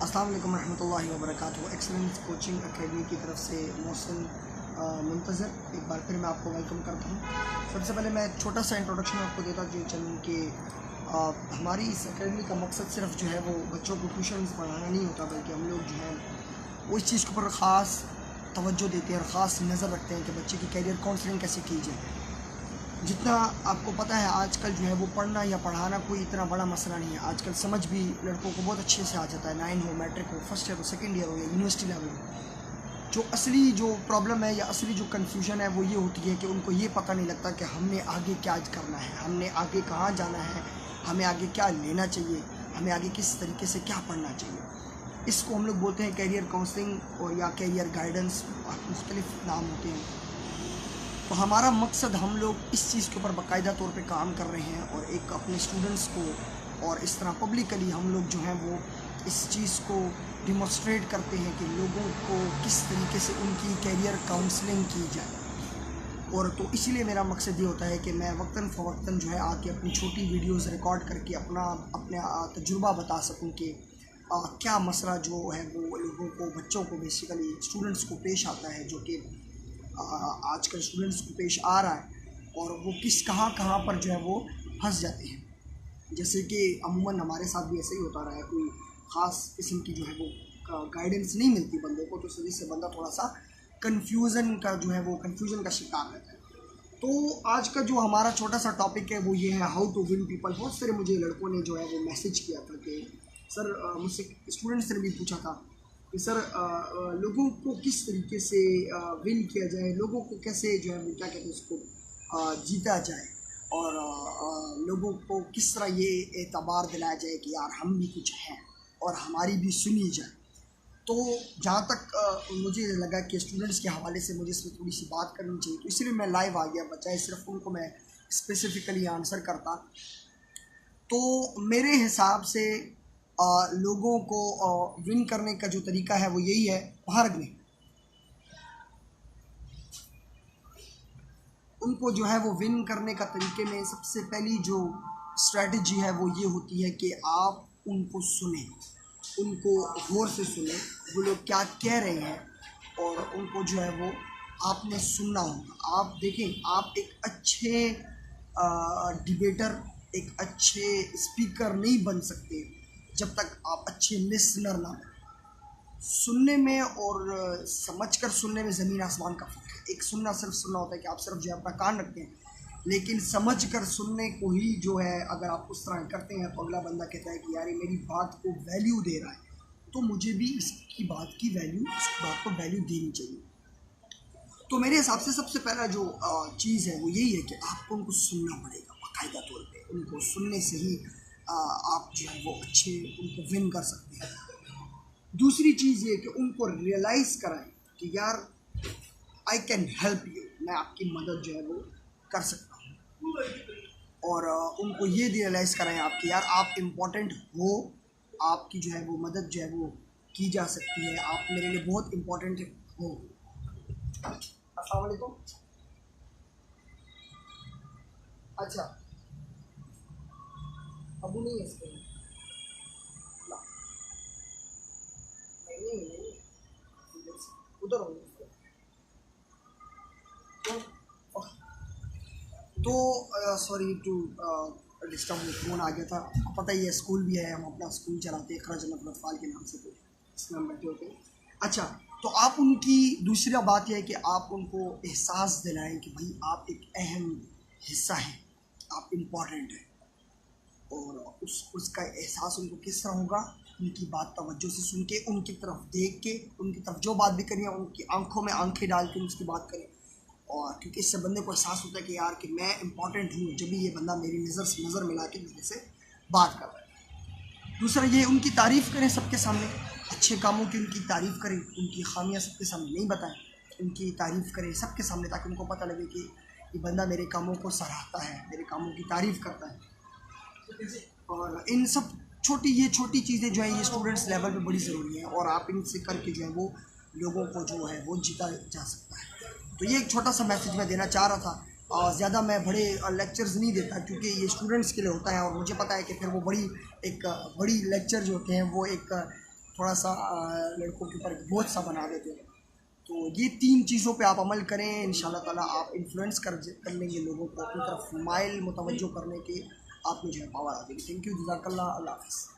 अस्सलाम वालेकुम रहमतुल्लाहि व बरकातुहू। एक्सेलेंस कोचिंग एकेडमी की तरफ से मोहसिन मुंतज़र एक बार फिर मैं आपको वेलकम करता हूँ। सबसे पहले मैं छोटा सा इंट्रोडक्शन आपको देता चलूँ कि हमारी इस एकेडमी का मकसद सिर्फ जो है वो बच्चों को ट्यूशन पढ़ाना नहीं होता, बल्कि हम लोग जो है वो इस चीज़ के ऊपर ख़ास तवज्जो देते हैं और ख़ास नज़र रखते हैं कि बच्चे की कैरियर काउंसलिंग कैसे की जाए। जितना आपको पता है आजकल जो है वो पढ़ना या पढ़ाना कोई इतना बड़ा मसला नहीं है। आजकल समझ भी लड़कों को बहुत अच्छे से आ जाता है, 9 हो, मैट्रिक हो, फर्स्ट ईयर हो, सेकेंड ईयर हो या यूनिवर्सिटी लेवल हो। जो असली जो प्रॉब्लम है या असली जो कन्फ्यूजन है वो ये होती है कि उनको ये पता नहीं लगता कि हमने आगे क्या करना है, हमने आगे कहाँ जाना है, हमें आगे क्या लेना चाहिए, हमें आगे किस तरीके से क्या पढ़ना चाहिए। इसको हम लोग बोलते हैं कैरियर काउंसलिंग और या कैरियर गाइडेंस, मुख्तलिफ नाम होते हैं। तो हमारा मकसद हम लोग इस चीज़ के ऊपर बाकायदा तौर पे काम कर रहे हैं और एक अपने स्टूडेंट्स को और इस तरह पब्लिकली हम लोग जो हैं वो इस चीज़ को डिमॉन्स्ट्रेट करते हैं कि लोगों को किस तरीके से उनकी कैरियर काउंसलिंग की जाए। और तो इसीलिए मेरा मकसद ये होता है कि मैं वक्तन फ़वक्तन जो है आके अपनी छोटी वीडियोस रिकॉर्ड करके अपने तजुर्बा बता सकूं कि क्या मसला जो है वो लोगों को, बच्चों को, बेसिकली स्टूडेंट्स को पेश आता है, जो कि आजकल स्टूडेंट्स को पेश आ रहा है और वो कहाँ पर जो है वो फंस जाते हैं। जैसे कि अमूमन हमारे साथ भी ऐसे ही होता रहा है, कोई ख़ास किस्म की जो है वो गाइडेंस नहीं मिलती बंदे को, तो इस वजह से बंदा थोड़ा सा कन्फ्यूज़न का शिकार रहता है। तो आज का जो हमारा छोटा सा टॉपिक है वो ये है हाउ टू विन पीपल। बहुत सारे मुझे लड़कों ने जो है वो मैसेज किया था कि सर, मुझसे स्टूडेंट्स ने भी पूछा था कि सर लोगों को किस तरीके से विन किया जाए, लोगों को कैसे जो है वो क्या कहते हैं उसको जीता जाए, और लोगों को किस तरह ये एतबार दिलाया जाए कि यार हम भी कुछ हैं और हमारी भी सुनी जाए। तो जहाँ तक मुझे लगा कि स्टूडेंट्स के हवाले से मुझे इसमें थोड़ी सी बात करनी चाहिए, तो इसलिए मैं लाइव आ गया, बचाए सिर्फ उनको मैं स्पेसिफ़िकली आंसर करता। तो मेरे हिसाब से लोगों को विन करने का जो तरीका है वो यही है, भार्ग में उनको जो है वो विन करने का तरीके में सबसे पहली जो स्ट्रेटजी है वो ये होती है कि आप उनको सुने, उनको गौर से सुने, वो लोग क्या कह रहे हैं, और उनको जो है वो आपने सुनना होगा। आप देखें, आप एक अच्छे डिबेटर, एक अच्छे स्पीकर नहीं बन सकते जब तक आप अच्छे लिसनर ना बने। सुनने में और समझकर सुनने में ज़मीन आसमान का फ़र्क है। एक सुनना सिर्फ सुनना होता है कि आप सिर्फ जो है अपना कान रखते हैं, लेकिन समझकर सुनने को ही जो है अगर आप उस तरह करते हैं तो अगला बंदा कहता है कि यार ये मेरी बात को वैल्यू दे रहा है, तो मुझे भी इसकी बात की वैल्यू, इस बात को वैल्यू देनी चाहिए। तो मेरे हिसाब से सबसे पहला जो चीज़ है वो यही है कि आपको उनको सुनना पड़ेगा बाकायदा तौर पर। उनको सुनने से ही आप जो है वो अच्छे उनको विन कर सकते हैं। दूसरी चीज़ ये कि उनको रियलाइज़ कराएं कि यार आई कैन हेल्प यू, मैं आपकी मदद जो है वो कर सकता हूँ। और उनको ये रियलाइज़ कराएं आप कि यार आप इम्पोर्टेंट हो, आपकी जो है वो मदद जो है वो की जा सकती है, आप मेरे लिए बहुत इम्पोर्टेंट हो। अस्सलाम वालेकुम। अच्छा, अबू नहीं है इसके नहीं, उधर हो। तो सॉरी टू डिस्टर्ब, फ़ोन आ गया था। पता ही है स्कूल भी है, हम अपना स्कूल चलाते हैं खरा जन्नत अतफाल के नाम से, तो इसमें हम बैठे होते हैं। अच्छा, तो आप उनकी दूसरी बात यह है कि आप उनको एहसास दिलाएं कि भाई आप एक अहम हिस्सा हैं, आप इम्पॉर्टेंट हैं। और उसका एहसास उनको किस तरह होगा? उनकी बात तवज्जो से सुन के, उनकी तरफ देख के, उनकी तरफ जो बात भी करें उनकी आंखों में आंखें डाल के उसकी बात करें। और क्योंकि इससे बंदे को एहसास होता है कि यार कि मैं इम्पॉर्टेंट हूँ जब भी ये बंदा मेरी नज़र से नज़र मिला के मेरे से बात कर रहा है। दूसरा ये, उनकी तारीफ़ करें सबके सामने, अच्छे कामों की उनकी तारीफ़ करें, उनकी खामियां सबके सामने नहीं बताएं, उनकी तारीफ़ करें सबके सामने, ताकि उनको पता लगे कि ये बंदा मेरे कामों को सराहता है, मेरे कामों की तारीफ़ करता है। और इन सब ये छोटी चीज़ें जो है ये स्टूडेंट्स लेवल पे बड़ी ज़रूरी है, और आप इनसे करके जो है वो लोगों को जो है वो जीता जा सकता है। तो ये एक छोटा सा मैसेज मैं देना चाह रहा था। और ज़्यादा मैं बड़े लेक्चर्स नहीं देता क्योंकि ये स्टूडेंट्स के लिए होता है, और मुझे पता है कि फिर वो बड़ी लेक्चर जो होते हैं वो एक थोड़ा सा लड़कों के ऊपर बोझ सा बना देते हैं। तो ये 3 चीज़ों पे आप अमल करें, इंशाल्लाह ताला आप इन्फ्लुएंस कर लेंगे लोगों को अपनी तरफ माइल मुतवज्जो करने के, आप में जो है पावर आ जाएगी। थैंक यू, जज़ाकल्लाह, अल्लाह हाफ़िज़।